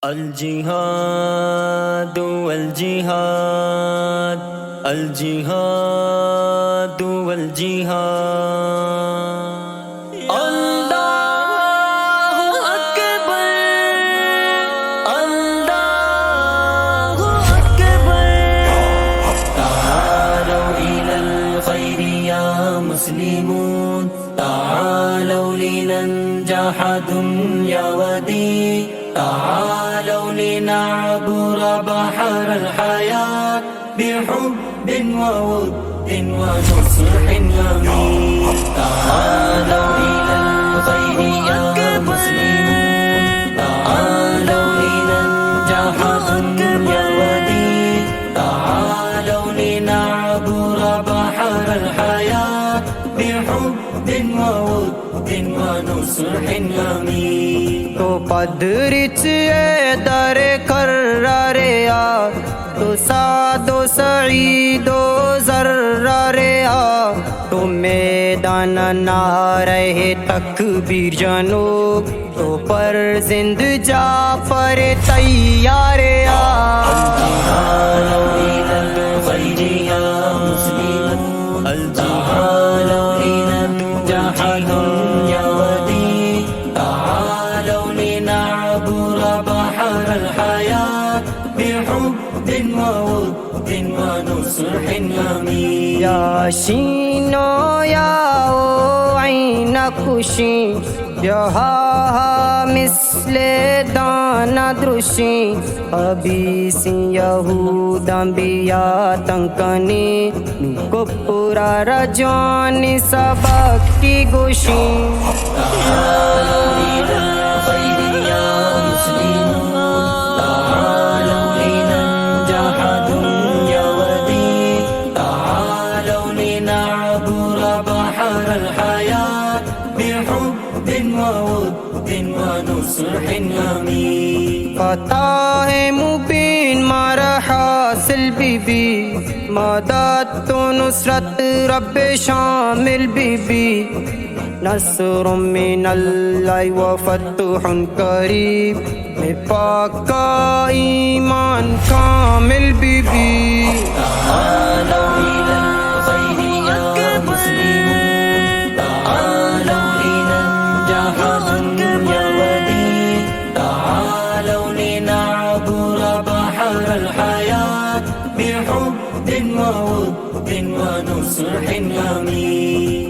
अल जिहादु वल जिहाद, अल जिहादु वल जिहाद। अल्लाहु अकबर, अल्लाहु अकबर। तालौ इलल खैरि या मुस्लिमून, तालौ लिनंजह दुन्या वदीन। تعالوا لنعبر بحر الحياة بحب وود ونصح أمين. تعالوا إلى الخير يا مسلمون، تعالوا لننجح دنيا ودين. تعالوا لنعبر بحر الحياة بحب وود ونصح أمين. तो पदरिच दर कर्रारे आ, तो सादो सईदो जर्रारे आ। तो मैदान ना रहे तकबीर जनो, तो पर जिंद जाफर तैयार आ। याशीनो याओ ऐन खुशी, यहा मिसले दाना दृशी। अबीसी यहूदा बिया तंकनी, नुको पूरा रजवानी सबक की गोशी। فتح मुबीन मारा हासिल बीबी, मदद तो नुसरत रब शामिल बीबी। नस्र मिनल्लाहि व फतहुन करीब, में पाका ईमान कामिल बीबी।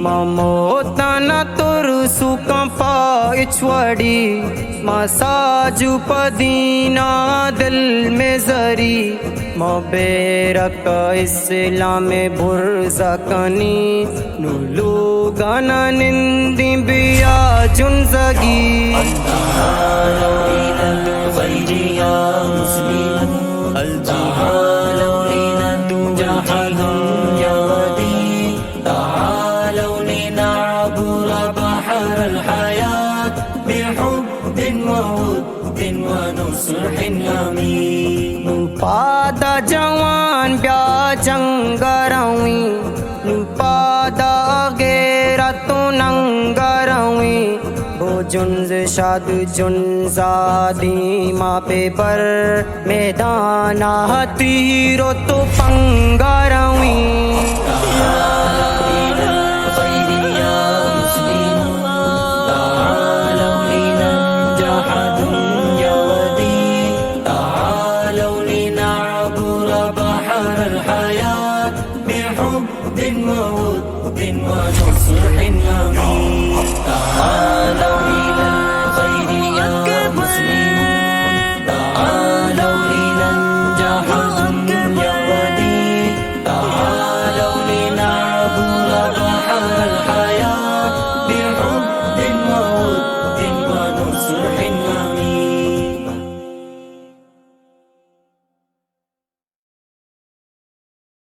Mamotana tursuka pa ichwadi, masaju padina dil में जरी। मबेरक इस्लाम बुर्जा कनी, नुलू गाना निंदी बिया जुनजगी। नुपादा जवान ब्या जंगरवी, नुपादा गेरा तो नंगरवी। वो जुन्ज शाद जुन्जादी माँ पे पर, मैदाना तीरो तो पंगरवी। ونصح أمين. تعالوا